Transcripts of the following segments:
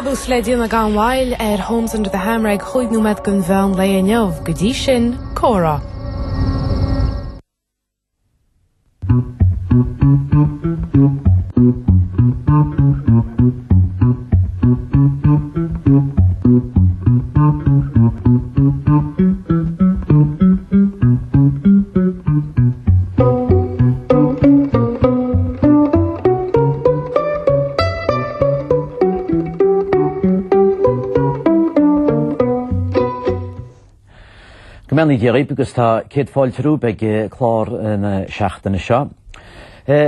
Cabús le díonna gan bhhail Homes Under the Hammer ag chuig nó med gon bhean le inneamh go dtí sin córa. Gymryd i rhaid because ta cyd ffoil trw beg clor yn siacht yn y sio.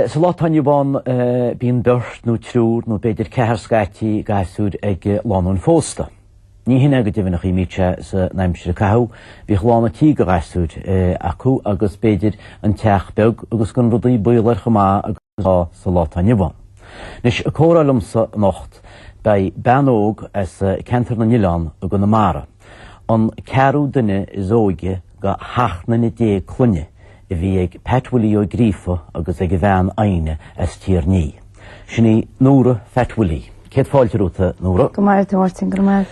So lot han yw'n byn byrst nhw trwr nhw beidir ceher sgati gaithwyd ag lonwn ffosta. Ni hynna gyda fy'n chi mitja sy naimsir y cahu, bych lon y tig o gaithwyd acw agos beidir yn teach beg agos gan rwyd i bwyler chyma agos so lot han yw'n. Nes y cor alwm sy nocht bai banog as center na nilan ag yn y mara. On carw dyna zoge ga hachna ni de clwne y fi ag Phat Willie o Ghríofa agos ag fan aine as tír ni. Syni Nóra Phat Willie. Ced ffoil rwta Nóra? Gymryd ti'n wartyn, gymryd.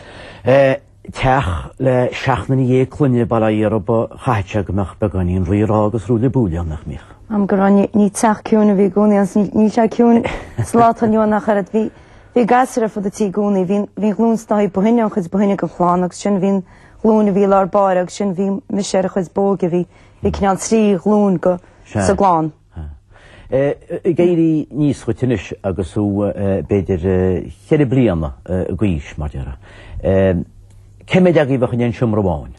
Teach le siachna ni clwne bala i ar o bo chaitja gymach begani yn rwy'r agos rwle bwlion nach mich. Am gyro ni teach cwn i fi gwni, ans ni teach cwn slot o'n yw'n acharad fi. Fi gasir a ffod y ti gwni, fi'n glwn stahi po hynny o'n chys bo hynny gyfflan, ac sy'n fi'n glwn i fi lawr bar, ac sy'n fi'n mysher a chys bog i fi cynal tri glwn go sa glon. Geiri nis chwytynys agos o beidir chere bliana y gwysh, mar dira. Cemyd ag i fach yn siwmr o bawn?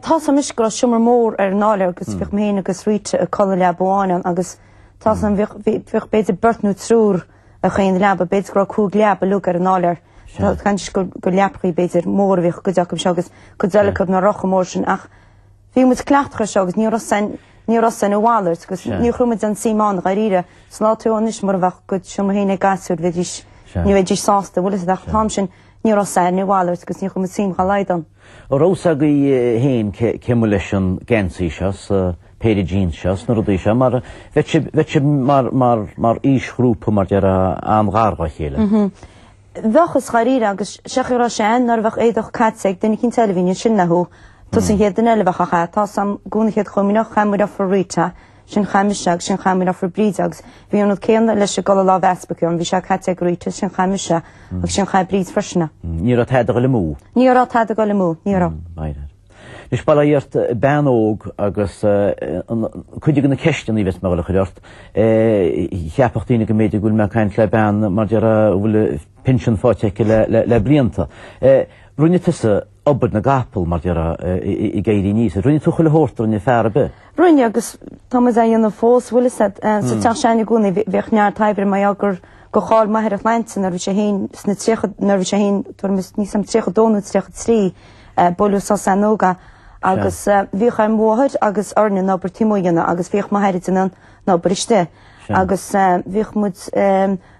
Tas am isgro siwmr môr naler, agos fych mhen agos rwyt y colau lab o anan, agos tas am fych beidir byrt nhw trwr a chain lab a beidir gro cwg lab a lwg ar naler. Gan go leapri beidir môr fych gydach am siogos gydzelik na roch o môr sy'n ach fi mwyd clachtra siogos ni rosen y walers gos ni chrwmyd an Simon gairira sna tu o'n ish mor fach gyd siwm hyn e gaswyd ni wedys sasta wylys ydach tam sy'n ni rosen y walers gos ni chrwmyd sim galaidan. O rwsag i hyn cymwylysyn gensi sios Peri jeans sios na rwyd eisiau mar mar ish grŵp mar dira am garga chile. Fach ys gairira agos siach i rosien nar fach eidach catseg dyn i cyn telefyn sy'n na hw tos yn hyd yn elefach a tas am gwnig hyd chwmynach chamwyr off o rwyta sy'n chamysag sy'n chamwyr off o brydags fi o'n oedd cael leis y gol o laf esbych o'n fi siag catseg rwyta sy'n chamysag ac sy'n chai bryd ffrysna. Ni rhaid hedeg o le mw? Ni rhaid hedeg o le mw, ni rhaid. Nes bala iart banog agos cwydig yn y cestiwn i fes mewn chyd iart chiapach dyn i gymryd i gwyd mewn caint le ban mar dira wyle pension ffotec le blianta. Rwy'n i tysa obyd na gapel mar dira i geiri nis. Rwy'n i twchol y hort rwy'n i ffer y by? Rwy'n i agos Thomas a yn y ffos wyle sed so tach sian i gwni fech niar taibr mae agor go chal maher at lantyn ar fysio hyn sna trech nar fysio hyn nisam trech o donut trech o tri bolws o sanoga agus fiech ar mwhyd agus arnyn na bwrt timo yna agus fiech maherid yn na bwriste agus fiech mwyd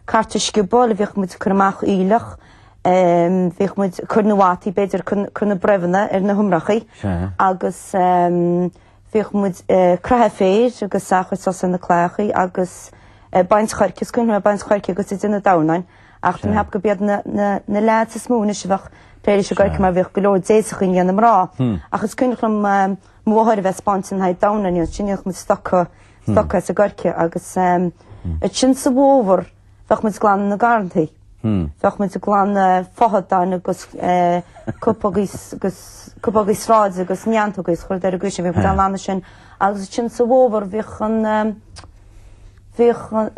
cartysgu bol fiech mwyd cyrmach ilach fiech mwyd cyrnwati beidir cyrna brefna na hwmrachi agus fiech mwyd crahefeir agus sachwyd sos yn y clachi agus bains charcus cynna bains charcus agus ydyn y dawnain ach dwi'n hap gybiad na lad sys mwyn eisiau fach Pleiris o gael cyma fi'ch gylod zeisach yn yan ymra. Achos cynnych am mwahar i fe spont yn haid dawn yn yw, sy'n ych mwyd stocca sy gorcio, agos y sy'n sy wofr, fach mwyd glan yn y garnti. Fach mwyd glan ffohod dan, agos cwpog i srad, agos niant agos, chwrdd ar y gwisio fi'ch dan lan sy'n, agos y sy'n sy wofr fi'ch yn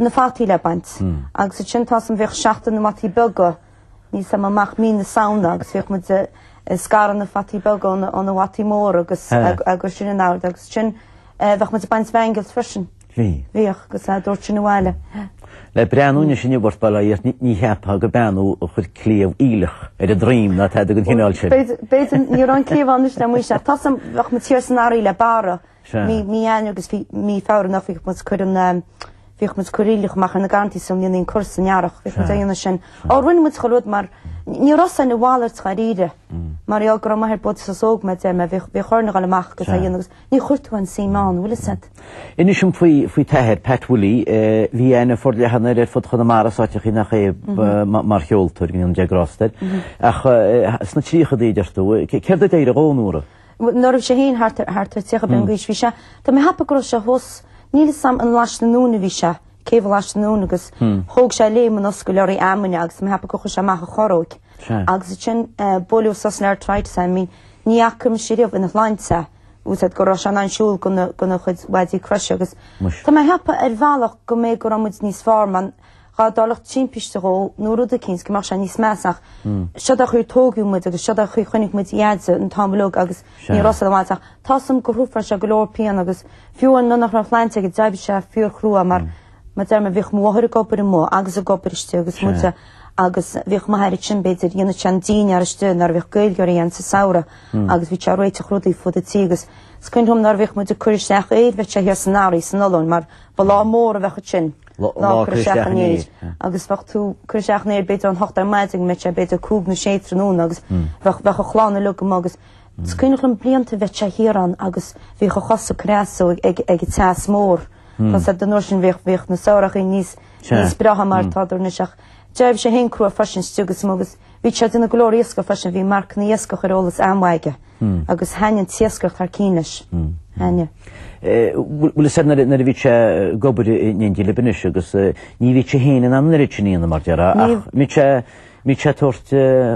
ffati le baint. Agos y sy'n tas yn fi'ch siacht yn y mati bylgo, Ni sam amach min y sauna, agos fi'ch mwyd sgar yn y ffati bylgo o'n y wati môr, agos sy'n y nawr, agos sy'n fach mwyd baint fengil ffrysyn. Fi'ch, agos dwrt sy'n y wale. Le breanw ni sy'n yw wrth bala i'r ni hep ag y breanw o chwyd cliaf ilach, y drîm na tedig yn hynol sy'n. Beid ni ro'n cliaf ond ysda mwysia, tas am fach mwyd ti'r sy'n ar ile bara, mi enw agos mi ffawr yn offi mwyd cwrdd Fi'ch mwyd cwriliwch mach yn y ganti sy'n ni'n cwrs yn iarach. Fi'ch mwyd ein sy'n. O rwy'n mwyd cholwyd mae'r Ní rosa na bháir chaíre mar gur maithir bot sa sóg me me bhí chorna gal amach go dhéanagus ní chuirtúin síán bhfuil sa. Inis sin faoi Táthir Phat Willie bhí ana fordlehanna ar fud chun marsáteach nach mar cheoltar gin an deagrásteir ach sna trícha idirú ceir éidir a gáúra. Nóra sé hén hartar tícha ben gúis bhí se, Tá mé hapa go se thos níl sam an leis na núna bhí se, céh leis na núna agus thóg sé léman os go leirí amine agus me hapa go chu amach a choróig. Agus sin bolú sas leir tráid sa mí níachcum siríomh ina láintsa úsad go an ansúl gona chud waidí cruise agus. Tá mé hapa ar bhealach go mé go ramúid níos fárman Ga dalach tímpiste go nuair a cins go mar se níos measach. Sead a chuir tógiú mu agus sead a chuir chuinnig mu iadse an tamlóg agus ní rosa amach. Tásam go hrúfar se go leor pean agus fiúan nunach nach leinte go deibh se fiúr chrúa mar derma bhíh móthir gopur i mó agus a gopuriste agus muta agus bhíh maithir sin beidir dhéana sean díine ar istún ar bhíh gailgeorí an sa saora agus bhí se réite chrúdaí fud a tígus. Scuintom nar bhíh mu a cuiristeach éad bheit se hir san áí san olón mar bhá mór a bhecha sin. agus bfach tú chuiseach néir beidir an 8 meiding me se beidir cúg na séitranún agus bhecha chláánna lu agus Scuinech an blianta bheit se hiran agus bhí go chosa creasú ag teas mór. Pas den nóir sin bhíh na saoach níos bracha mar táidir na seach. Deibh sé hen cruú fasin stugus mógus bhí se duna glóríosca fasin bhí marc na iescoch arolalas amhaige agus hain tiescoch ar cíneis. Bhfuil sé na a bhí se gobar níon libanis agus ní bhí sé héana an amnaritníana mar deara ach mí se tuairt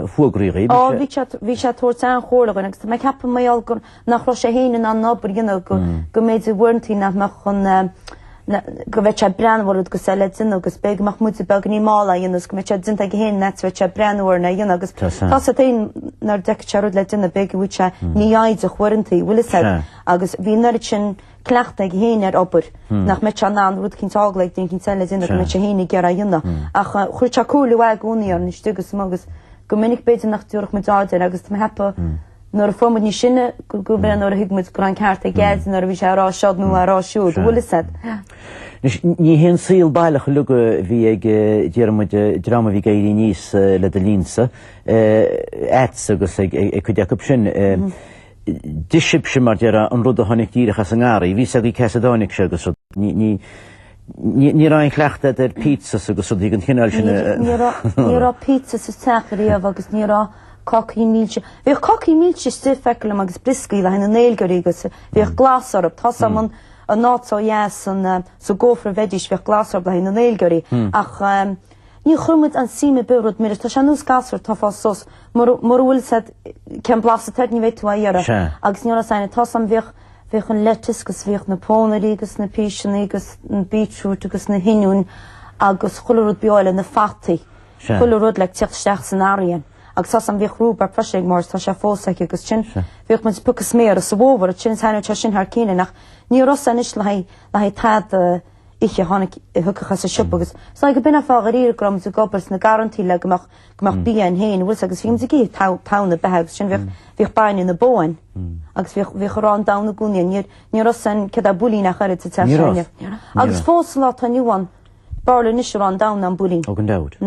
fuagraí. Bhí se tuairt an chólagan agus me ceapa maiall gur nach ro sé héana an nábar gine go méidir bhaintí nach me chun go bheith se breanhharúd go le sin agus beag mach mu beg ní mála dionas go me se dinta go héin net se breanhhar na dionas agus tá a taon nar de seúd le duna be bhúid se níáid a chuirintaí bhfuil se agus bhí nuir sin cleachta go héine ar opair nach me an an rud cinn táglaigh din cinn le dina go me se hénig gar a dionna ach chuir se cúla bheh úníar ní stugus agus go minic beidir nach dúach me dáidir agus me hepa Nóra fómad ní sinne go brenn nóra hiigmid go an ceartta géad nóra bhí sé rá seod nó ará siúd bhfuil sa. Ní hen síl bailach lu bhí ag ddéarmid drama bhí géirí níos le de línsa éits agus ag chuideach sin disib sin mar deara an rud a tháinig díireachas an gáirí, bhí a í ceadánig se agus ní rain chleachta ar pizza agus dí an chinál sin. Ní rá pizza sa techaríomh agus ní rá cocí mílte. Bhíh cocí mílte stu feicilm agus briscaí le hena néilgarí agus bhíh glasarb tá an nátá yes an sa gófra vedis bhíh glasarb le hena néilgarí ach ní chumid an síime beúd mé tá se nús gasar tá fá sos mar bhfuil se cean blasa te ní bhéit tú dhéara agus ní saine tá an bhíh an letis gus bhíh na pónaí agus na píisina agus an beetroot agus na hinún agus cholarúd beáile na fataí cholarúd le teachsteach san áíon. agus tá an bhíh rúbar feisig mar tá sé fósaice agus sin bhíh man puchas méar a sa bhóbar a sin haine te sin th cíine nach ní rosa is le tad ihe tháinig thuchas sa siúpa agus. Sa go bina fá a rígram sa gobars na garantí le goach bí an héin bhfuil agus fim í tána behegus sin bhíh bain na bóin agus bhí chorán dana gúine ní rosan ce a bulí nach chuir sa teine. Agus fós lá taniuhan barla nisrán da an bulín. Og an daud.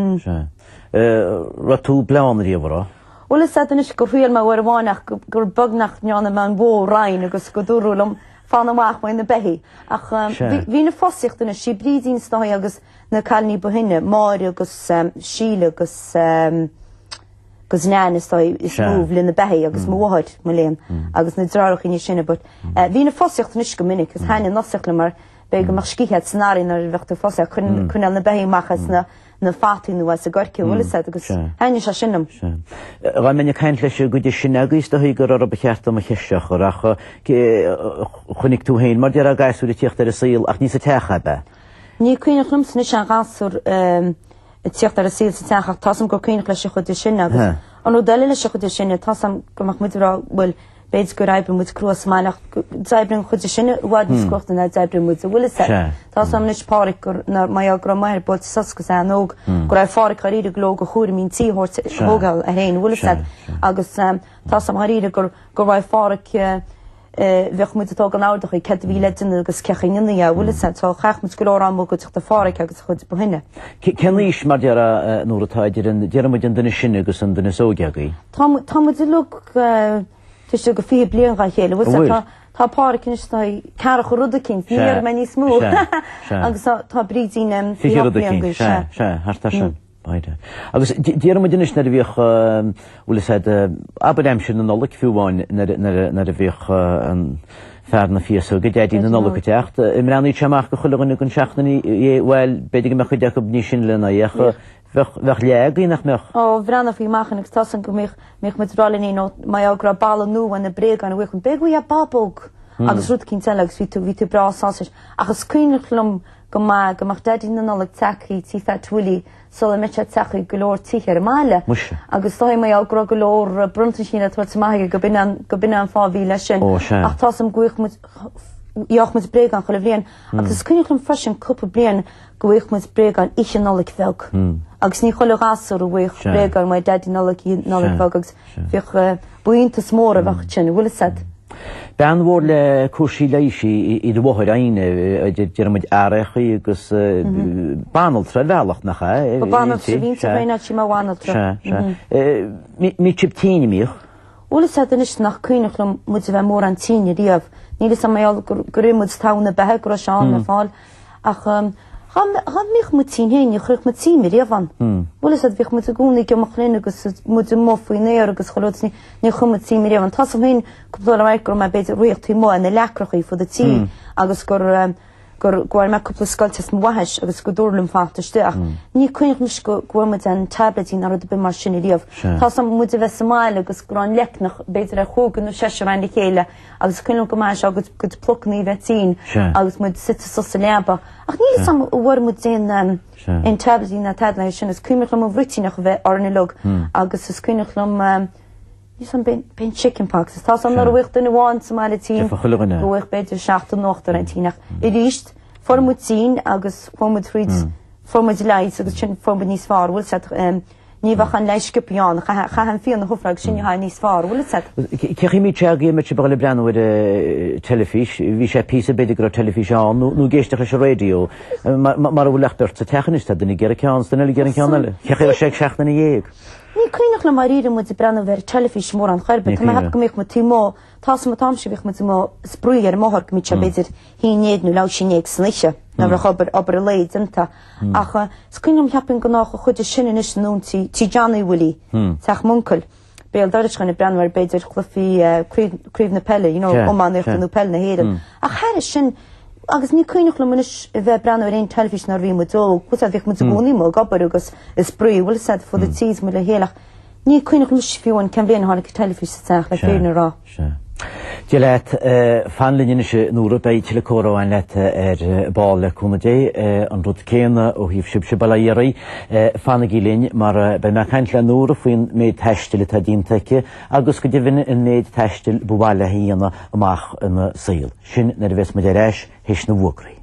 Ra tú bleán riomhrá? Bhfuil is is gur thuil me bhar bháinach gur bagnach neanna me an bó rain agus go dúrúlam fan amach in na behí. Ach hí na fósichtúna si brídín stáid agus na calní buhinine, máir agus síle agus gus nean is múh lin na behí agus móhaid mo léon agus na drách in sinne, but hí na fósichtúna is go minic, gus haine nasachla mar be go mar scihead snáí ar bhechtú fósa chun na behí machchas na fátíú a gorce bhfuil agus haine se sinnam. Ra mena caiint leis go de sin agus do gur ar a becheart am a cheisteach racha chunig tú héin, mar dear a gaiisú tíocht ar a síl ach níos a techa be. Ní cuioinech lumsna se gasú tíocht ar a síl sa teach tásam go cuioinech leis chu de sin agus an ó deile leis chu de sinne tásam gomach murá bhfuil beidir go raibh mu cruas máach deibrin chud sinne bhhaid scrochtta na deibrin mu bhfuil Tá sam nis páric gur mai gra mair bol sascas an óg go raibh fáric choíide gló go chuúir mín títhógáil a héin bhfuil agus tá sam haíide gur raibh fáric bheith mu atá an ádacha i ced bhí letain agus cechinine a bhfuil sa tá chach mu go rámú go tucht a fáric agus chud buhinine. Cenlís mar deara Nóra Táidir an dearmid an duine sin agus an duine sógeagaí? Tá mu lu tuiste go fí blion ga chéile bhfuil tá páric is cara chu rudda cin níar me ní smú agus tá brídín fi rudda cin se hartá sin. Agus díar me dunis na a bhíoch bhfuil said abadéim sin an nolik fiúháin na a bhíoch an fear na fiasú go déadí na nolik go techt. Imránaí teach go chuileganna gon seachtaí bhfuil beidir me chu de go ní sin lena dhécha bheith leagaí nach meach. Ó bhrenna fhí machchan agus tasan go mich mit rálaní nó mai agra ball nó an na breg an bhuichn begú a babóg agus rud cinn teleg ví tú bra sáir agus cuiinelum goach déí na nolik teí Tí Phat Willie so me techa golóir tíar máile agus tá mé ágra golóir brunta sin tu maige go bin an fáhí lei sin ach tá sam goich joch met breg an cholle bblian agus cuiinelum fresin cúpa blian goich met breg an isise nolik velk agus ní cholle gasú a bhuiich breg an mai déí nolik velk agus bhíoch buínta smór a bhacht sin bhfuil set. Ben bhór le cuasí leiisi I do bhthir aine dearmid áirechaí agus banal tre bhealach nach cha. Banal tre vínta féine si má bhánal tre. Mí chiptíine míoch? Bhfuil set in is nach cuiinelum mu a bheith mór an tíine díomh. Níle sam mé gorimúd tána bethe go seán na fáil ach Had mich moet zien heen, je gelukkig moet zien met van. Wel is dat weg moet gaan, ik mag alleen agus moet moffen in neer agus geloof niet, niet goed moet zien met van. Tas om heen, komt wel een week maar beter ruig te mooi en lekker voor de tea. Agus gor me couple skultes me wahes agus go doorlum fachte steach. Ní kun mis go met een tablet in de machine lief. Tas om moet we smaile agus gran lek nog beter a hogen no session aan de hele. Agus kun go maar agus goed plukken nie wet zien. Agus moet zitten so leba. Ach nie sam war moet zijn in tablet in tablet sin is kun om vriti nog we ornelog. Agus is kun some ben chicken pox. Tas am er wicht in de waan smaile team. Go ik beter 7 nacht er 10. It is for moet zien agus for moet reads for moet leis agus chin for moet niet zwaar wil set nie we gaan leisje pian gaan veel nog vraag sin je niet zwaar wil set. Krijg mi tjage met je brille brenn with de telefish wie sé piece bij de gro televisie aan nu geestige radio maar wil echt te technisch dat de Gerkans de Gerkans krijg je check na jeek. Ní cuiinech maríide mu brenn ver telefís mór an chuirbe, Tá heb gomich mu tímó tá tamse bhíh mu mó sprúir máthir go mit beidir hínéadnú lá sinnéag sniise na bh obair a léid inta ach cuiinem heapin go nach chud sinne is nóntí tí Johnny Willie teach munkel. Béal deidirchanna brenn beidir chluíomh na pelle, ommanirú pell na héan. A chair sin agus ní cuiinech le muis bheith brenn ein telefís na rí dó, chu a bhíh mu gúnímó gabar agus is sprí bhfuil sé fu de tíos mu le héalach. Ní cuiinech mu fiúin cem bléon hánig telefís teach le féna rá. Je leit fanlinne se Nóra bei telekóró an leit ball kunadé an rud céna ó híh sib se bailíí fanna gilín mar bei me chaint le Nóra faoin méid teistile a díntaike agus go dtíhanne in méid teistil bhile híana amach in saoil. Sin na bheits me réis hís na bhuagraí.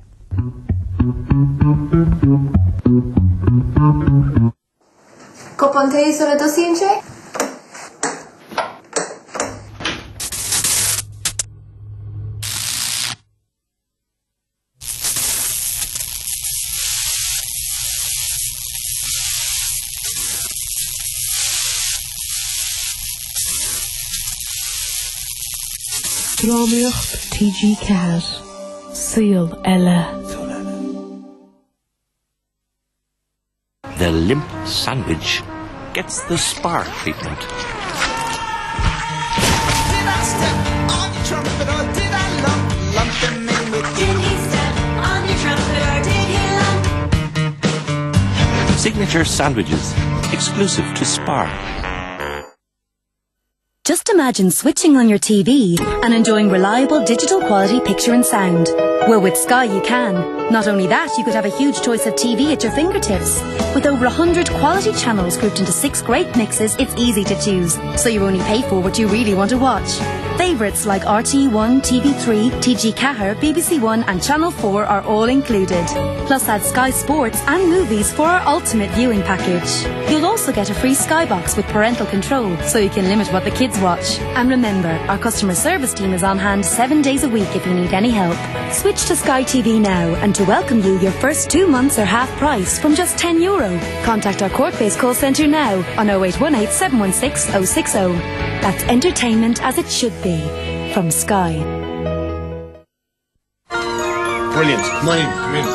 Cuppan taste of a dosíonn sé? Rámíocht TG4 Síl eile. The limp sandwich gets the spar treatment. Did I step on your trumpet or did I lump them in with you? Did he step on your trumpet or did he lump? Signature sandwiches, exclusive to Spar. Just imagine switching on your TV and enjoying reliable digital quality picture and sound. Well, with Sky you can. Not only that, you could have a huge choice of TV at your fingertips. With over 100 quality channels grouped into 6 great mixes, it's easy to choose. So you only pay for what you really want to watch. Favourites like RT1, TV3, TG4, BBC One and Channel 4 are all included. Plus add Sky Sports and movies for our ultimate viewing package. You'll also get a free Skybox with parental control, so you can limit what the kids watch. And remember, our customer service team is on hand 7 days a week if you need any help. Switch to Sky TV now, and to welcome you, your first 2 months are half price from just €10. Contact our Cork-based call centre now on 0818 716 060. That's entertainment as it should be. From Sky. Brilliant. Come on in. Come in.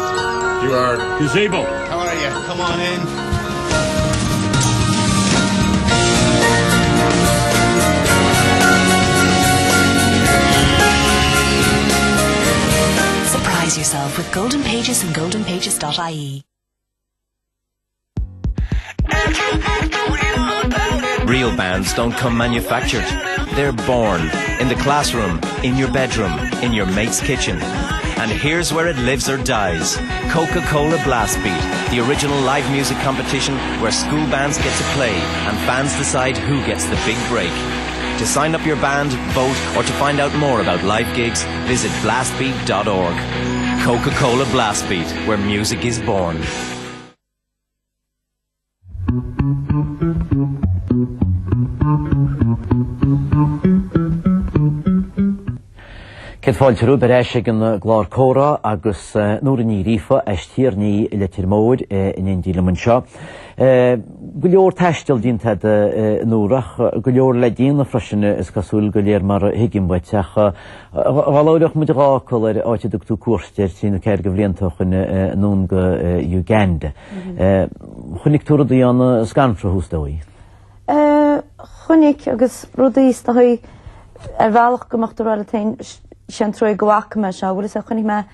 You are gazebo. How are you? Come on in. Surprise yourself with Golden Pages and goldenpages.ie. Real bands don't come manufactured. They're born in the classroom, in your bedroom, in your mate's kitchen. And here's where it lives or dies. Coca-Cola Blast Beat, the original live music competition where school bands get to play and fans decide who gets the big break. To sign up your band, vote, or to find out more about live gigs, visit blastbeat.org. Coca-Cola Blast Beat, where music is born. Ced fáil tirú bereis ag an glár córa agus Nóra Ghríofa tír ní le tirmóid in indíle man seo. Go leor taistil dínta Nóra, go leor le dína freisin is gasúil go léir mar higgin baiteach. Bhálóireach muid rácail áite tú cuairteir sína ceir go bhliantach in nún go Uganda. Chunig túra díana scanfra húsdói? Chunig agus rudaís na hui bhealach gomachtar ar a tain sin troi gohacha me se, bhfuil is a chunig me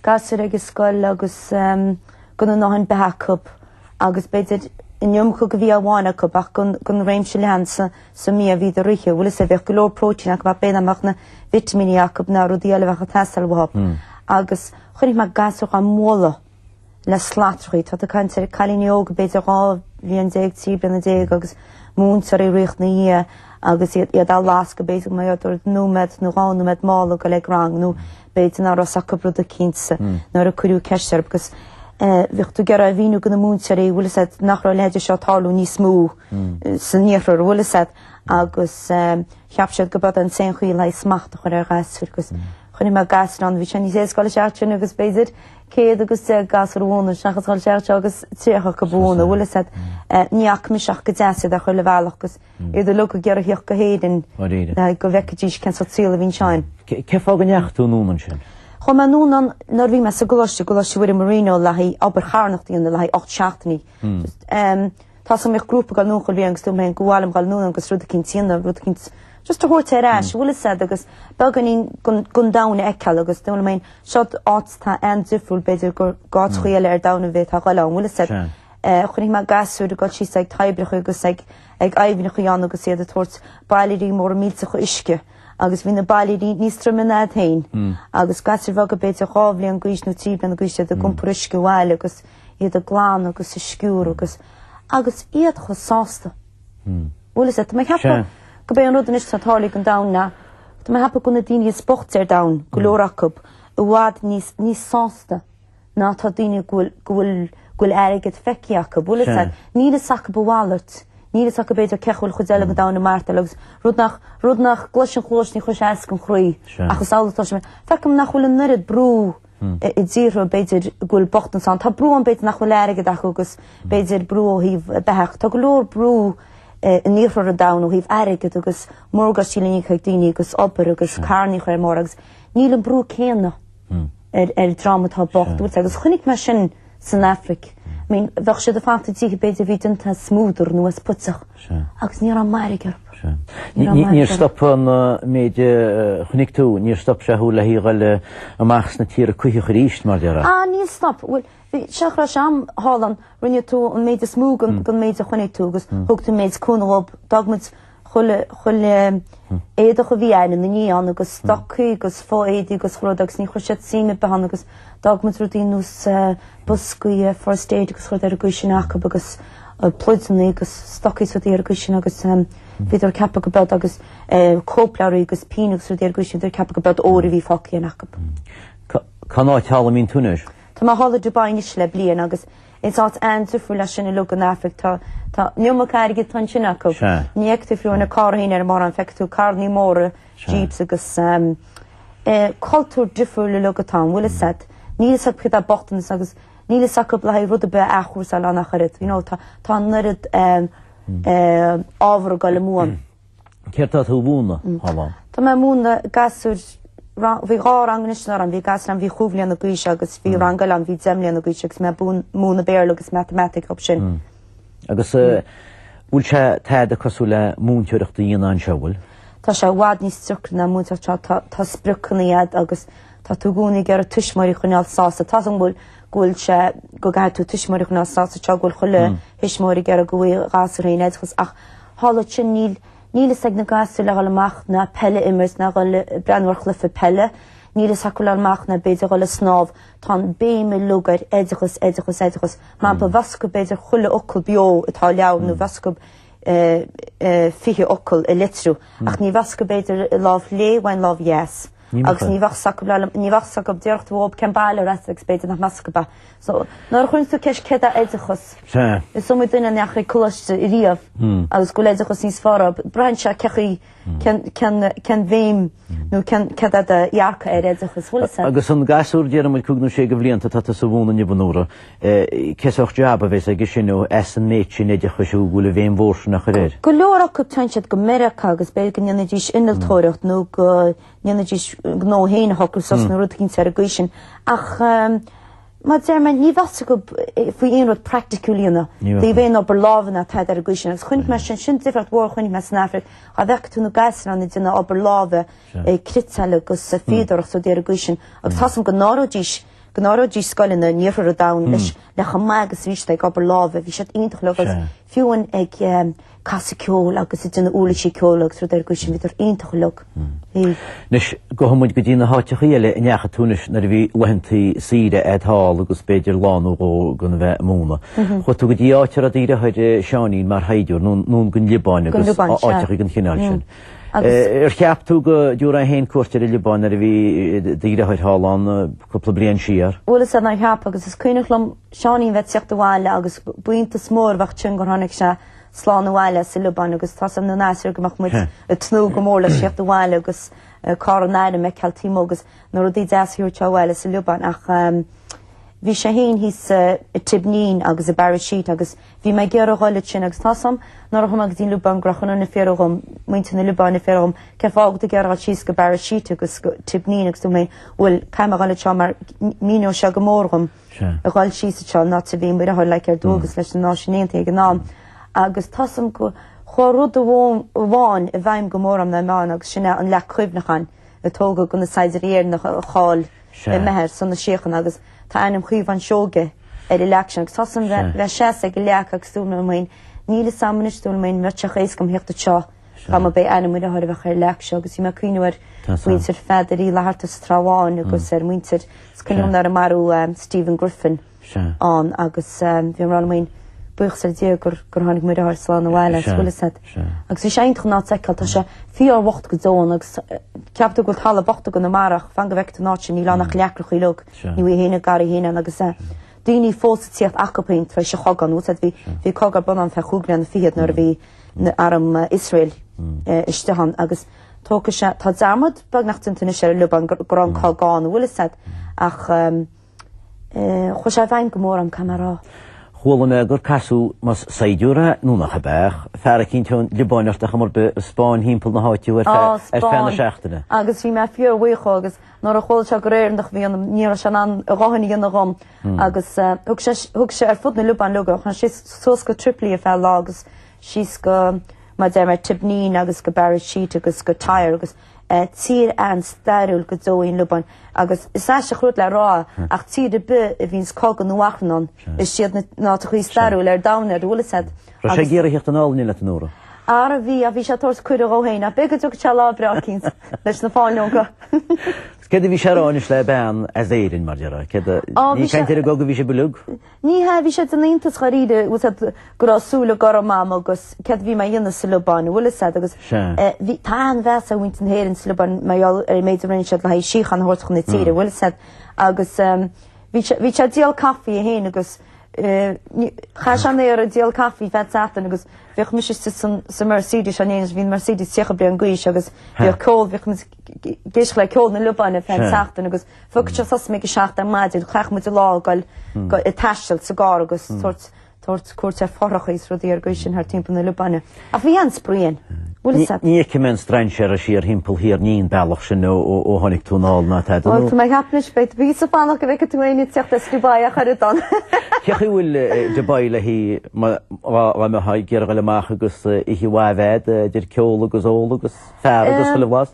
gasir agus scoil agus gona náhan behacub agus beidir inniumcha go bhí amhána cub ach gon réimse lehansa sa mí a bhí a riche, bhfuil is a bheith go leor prótein ach bheith amach na vitamíní acub na rudí eile bhecha testal bhab. Agus chunig me gasach an móla le slatraí, tá a cantar chalíneoga beidir rá bhíon 10 bliana 10 agus múntar i riocht na ia agus iad á lásca beidir mai o'r númed nó ránúmed mála go le rang nó beidir ná rosacha brúda cínsa ná a cwriú ceisir agus bhíocht tú gera a bhíú go na múntar i bhfuil is nach rá leidir seo talú ní smú san níochar bhfuil is agus cheap siad go bad an sen chuí lei smachta chuir ar gasfir agus chunig me gas ran bhí sé ní sé scoil seachtain agus beidir céad agus gas ar bhna seachas gáil seachte agus tríocha go bhna bhfuil is níach miseach go deasa a chuir le bhealach agus iad lu go gear hioch go héidir go bhecadís cen síla bhín seáin. Ce fá gneach tú núman sin? Chá me núnan nar bhí me sa goláiste bhfuir Marino le haí aber charnachtaí an le haí 8 seachtaí. Tá sam meich grúpa gal núchail bhí agus tú me gohálam gal núnan agus rúda cin tíanana rúda cin just a hórta eráis, bhfuil is agus beganí gun dána eiceil agus dúna main seod áit tá an difriúil beidir gur gáit chuile ar dána bheith a gáile bhfuil is chunig me gasú a gáil síos ag taibrich agus ag aimhína chuáán agus iad a tuairt bailíí mór mílsa chu isce agus bhí na bailíí níos trumna tain agus gasir bhag a beidir chábhlí an gúis nó tíbli an gúiste a gompurisce bhile agus iad a glán agus a sciúr agus iad chu sásta. Bhfuil is me hepa go bé an rudan is tálaigh an dána, Tá me hepa gona daoine spocht ar dán go leoracub a bhád níos sásta ná tá daoine gúil airigid feciacha bhfuil is níl is saca bhálairt, níl is saca beidir cechúil chudeile go dána marta agus rudnach gluisin chlóisní chuis eas go chruí agus álatá me fecam nach bhfuil an nurid brú i ddíra beidir gúil bochtan san, tá brú an beidir nach bhfuil airigid agus beidir brú híh beheach, tá go leor brú níor a dána ó híh airigid agus mórgas sílaní chuig daoine agus obair agus carní chuir mór agus níl an brú céanna ar dramatá bocht agus chunig me sin san Afric. Bheith siad a fáta tí beidir bhí dynta smúdar nó as putsach agus níor an mairig Níor stop an méide chunig tú, níor stop se thuúla híáil amachs na tír a cuiche ríist mar deara? Níl stop. Seachra seam hálan rinne tú an méide smúg gon méide chunig tú agus thugta méid cúnalób dagmuid chuil éadach a bhí aine na níán agus stocaí agus fóéadí agus chród agus ní chuir siad sína behan agus dagmad rudí nús buscaí first aid agus chuir ar a gúisin acu agus plúisanna agus stocaí rudí ar a gúisin agus bhíidir cepa go bed agus cóplaí agus pínagus rudí ar gúisin idir cepa go bed óra bhí focaí an acu. Caná teala mín túnis? Tá má hála Dubainis le blian agus is áit answer fu leis sinna logan Afric tá niomach airgid tan sin acu. Níagtú fiú na carhaín ar mar an feictú carní móra jeeps agus cultúr difriú le logatá bhfuil set. Níl sa chud a bochtanas agus níl sa go le rud a be achúr sa lá nach chuid. Tá nurid ábhar go le múan. Ceirtá tú bhúna hábhán? Tá mé múna gasúr bhí gá ranganisnar an bhí gas an bhí chúbblian na gúise agus bhí rangal an bhí zemlian na gúise agus mé múna béir agus mathematic op sin. Agus bhúil se tead a cosú le múnteoireachta dhéana an seoil? Tá sé bhád níos strucr na múnta tá spruchanaiad agus tá tú gúnaí ar a tuismarí chuneal sása. Tá an bhfuil gúil se go gaiid tú tuismarí chuneal sása te gúil chuile hisismóí ar a gúí gasar réad chus ach hála sin níl is ag na gasú le amach na pelle immers na brenhar chlufa pelle, níl is haú amach na beidir le snáb tá béime lugar éidechas má ba vasco beidir chulle okul bio atá leabh nó vasco fiche okul i litrú ach ní vasco beidir láh léhhain láh yes. agus ní bhach go deircht bhób cen bailile reach beidir nach mascaba. So nar chun tú ceis ce a éidechas. Is so duine neachra choiste i riamh agus go éidechas níos fara. Brein se cechaí cen bhéim nó ce a dhearcha ar éidechas bhfuil. Agus an gasúr déar mai cúgnú sé go bblianta tá sa bhúna nibbanúra. Ceach deab a bheits a sinú an méid sin éidechasú bhfuil a bhéim mhór nach réir. Go leorach go teintsead go America agus beir go nena díos inaltóireacht nó go nena díos gná héine hogur sos na rud cinn ar a gúisin. Ach má déirme ní bhasa go faoi aon rud practicúlíanna. Dí bhéon obair lábhanna tead ar a gúisin. Agus chuinnig me sin difracht mhór chuinnig me san Afric a bheith tú na gaisan an duna obair lábha critteile agus sa féidirach so dé ar a gúisin. Agus tasam go náródí scoilin na níorfar a dam leis le chamágus víiste ag obair lábha, bhí siad ionintach le agus fiúin ag casa ceol agus i duna úla sí ceol agus rud ar gúisin bhíidir ionintach le. Nes go hamúid go dtína háte chéile in necha túnis na bhí lehantaí síre étáil agus beidir lánú ó gona bheith múna. Chu tú go dtí áitear a dtíre chuid seanín mar haidiúr nún gon Libáin agus áiteach gon chinál sin. Cheap tú go dúra héin cuairtear i Libáin ar bhí díre chuid háláán coppla blian siar? Bhfuil is na cheap agus is cuinelumm seanín bheith teocht bháile agus buínta smór bhacht sin gur tháinig se slán bháile sa Libáin agus tasam na náisiir gomach muid a tnú go mór le seocht bháile agus cá náide me ceiltíí agus nó a dí deasúir te bháile sa Libáin ach bhí sé héin hís i tibnín agus i barasít agus bhí me ggéar gháile sin agus tasam nar chum agus dín Libáin grachan na féarm muinte na Libáin na féarm ce fág de ggéar síos go barasít agus tibnín agus tú mé bhfuil caiimeáile te mar míó se go mórgam a gáil síos te ná a bhí muid le ar dúgus leis na náisinénta ag ná agus tasam go chorúd bháin i bhaim go móram na máin agus sinna an le chuibnachan a tóga gona saidiréir na cháil i meheir san na siochan agus tá einam chuomh an seoge ar election agus tasam bheith sé ag leach agus túna main níle sammanistúna main meteach éiscam heachta teo Tá bé einam muid a bheith ar leach agus í me cuiinúir muintir feidirí lehartas tráháin agus ar muintir scinúm ar a marú Stephen Griffin an agus bhí ran main buchs ar dé gur tháinig muid ar slán na bhile scoilise. Agus bhí sé aontrach ná teicil tá sé fiar bhacht go dóin agus ceapú go talla bachta go na marach fan go bheicta ná sin ní lánach leacrach í lug ní bhí héna gar héine agus daoine fósatíocht acapéint tre se chogan ú bhí cogar bon an fe chuúgna na fiad nar bhí arm Israel istehan agus tóca se tá darmad bag nachtainna sé Libáin gur an cágáin bhfuilise ach chu sé bhaim go mór an camerará. Chhualanna gur casú mas saidúra núnach a bech, fear a cinnteún Libáineach a chamar be Spáin hímpel na háitiú ar fena seachtainna. Agus bhí me fior bhuicho agus nar a chóil se go réirnach bhí an níor se an gáhanna na gom agus thug sé ar fud na Libáin lugach an si sos go triplí a fel agus síos go má dé mar tibnín agus go barasít agus go tair agus tír an stairúil go dóin Libáin agus is se chrút le rá ach tír de bu a bhíns cogan nuachnan is siad ná chuí stairúil ar damna ar bhlasad. Ra sé géar hecht an álaní le Nóra. Ara bhí a bhí sé tors cuidir óhéin a begad ag teá breacins leis na fáin go. Ced bhí seránis le ben as éirin mar deara ní caiintear go bhí sé bulug? Ní ha bhí sé an intas choíide gurásúla go mam agus ced bhí mai dhéanana silban bhfuil agus tá an bheits a bhaint an héann silban maiall ar méidir rin se le síchan hthchan na tíre bhfuil agus bhí sé díal caí a héin agus cha an é ar a díal caí fe satan agus bhíoh mis sa Mercedes an éanaine hín Mercedes tícha bre an gcuis agus bhíoh cóil bhíoh géis le ceol na lubanna fe satan agus fugad se sas mé go seach an maidir chech mu lá gáil go i taiisteil sa gá agus tuairt cuat ar forachas rudí ar gcuis sin ar timp na lubanna. A bhí an spríon. Ní cemén strain sé a sír himpel hir níon bailach sin ó tháinig túnáil na te. Well, mé hapnis beit ví sa fannach go bheith túine techt a Dubai a chuir don. Ceach bhfuil Dubai le hí me haid ggéar go leach agus i bhhaid idir ceol agus ó agus fear agus go le bhás?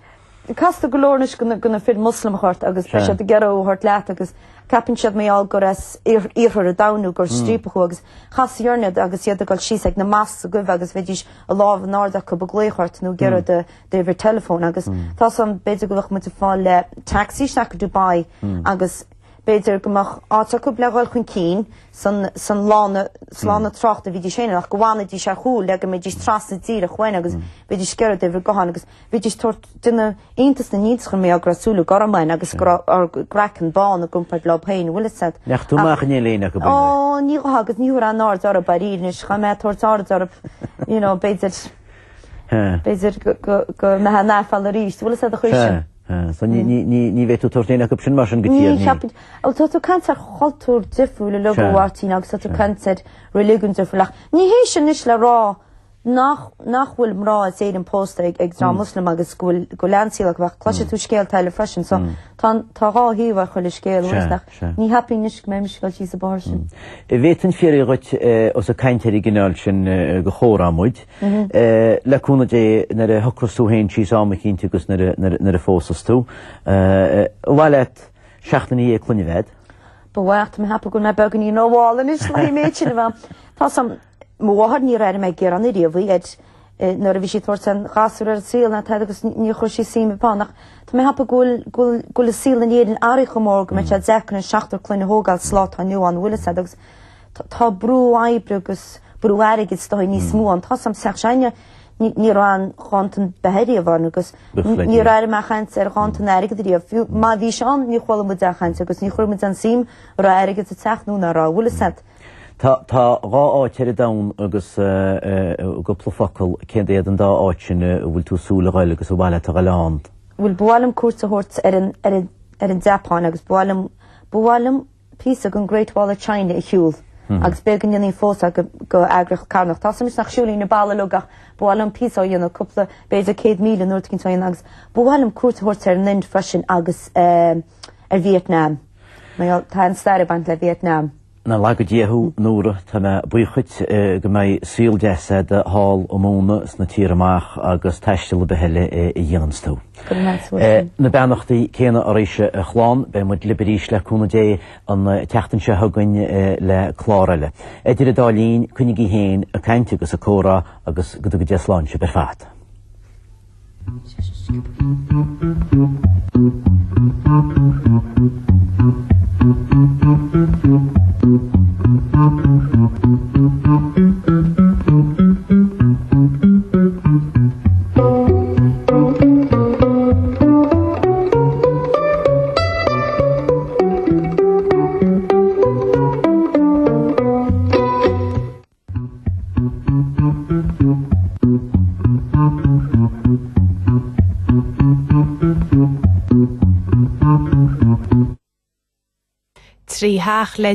Casta golóirnis gona fid Muslim chort agus pe sé geró hort leat agus capin siad méall gur íhar a daú gur strípachu agus chasíornead agus iad goil sí ag na más a goibh agus bheitís a láh náda go bagléchart nó gera de bhir telefón agus tá an beidir go bhah mu fáil le taxi nach Dubai agus beidir gomach áta go bleáil chun cín san lána trocht a bhí séine nach gohána dí se chuú le go méidir trasna tír a chuin agus beidir scead éhir gohan agus beidir tuairt duine intas na níos chu mé a grasúla gomainin agus grachan bán a gúmpaid lebhéin bhfuil se. Neach túach ní léna go Ó ní agus níú an ná ar a barínis cha mé tuairt ar beidir go me náfall a ríist bhfuil se a chuise. So ní bheith tú tuairtéine go sin mar an gotíir. Tá tú cantar choultúr difriúla lehátíí agus tá tú cantar religiún difriúlach. Ní hééis sin is le rá nachhfuil mrá sé an post ag rá Muslim agus go leansíach bheith cloise tú scéal teile freisin so táráhíomh chuil scéal ní hapí níos mé miscail tí a bar sin. I bhéan féirt os a caiinteir gnáil sin go chórámuid leúna dé nar a thucrasú héin tí áma cinnte agus nar a fósas tú. Bhile seachtaí é clunnehead? Bhhacht me hapa go me began í nóháin is le méid sin bh Tá sam Móhar ní rair me gur an iríomhí nuair a bhí sé tuairt an gasú ar síl na agus ní chuir sí síime pánach. Tá mé hapa gola síl na éidir áí go mór go me te dechan seachtar cluine hógáil slát an nuú an bhfuil agus tá brú aibre agus brú airigid stoid níos mú an tá sam seach seine ní an chátan behéirí bhharn agus ní rair me chaint ar chátan airigid íomh má bhí seán ní chola mu dechaint agus ní chuirmid an sim ra airigid a teachnú na rá bhfuil set. Tá rá áiteir dam agus go plofacail cén éad an dá áitin bhfuil tú súla gáil agus bhile a leán. Bhfuil buálam cuasa hort ar an Japán agus buálam pí an Great Wall of China i hiúil agus began dionaí fósa go agrach carnach. Tá mis nach siúlí na bailla lugach buálam pí dionana cúpla beidir 100 míle nuair cin agus buálam cuasa hort ar an freisin agus ar Vietnam. Tá an stair bant le Vietnam. Na lagad dhéthú nóra tá me buchuid go mé síl deasa de hall ó móna na tír amach agus teiste le beheile i dhéanstú. Na benachtaí céine a réise a chláán be mu liberís leúna dé an teachtain se thugain le chláraile. Idir a dálín chunig í héin a caiinte agus a córa agus go go deasláinte ber fad. Trí haach le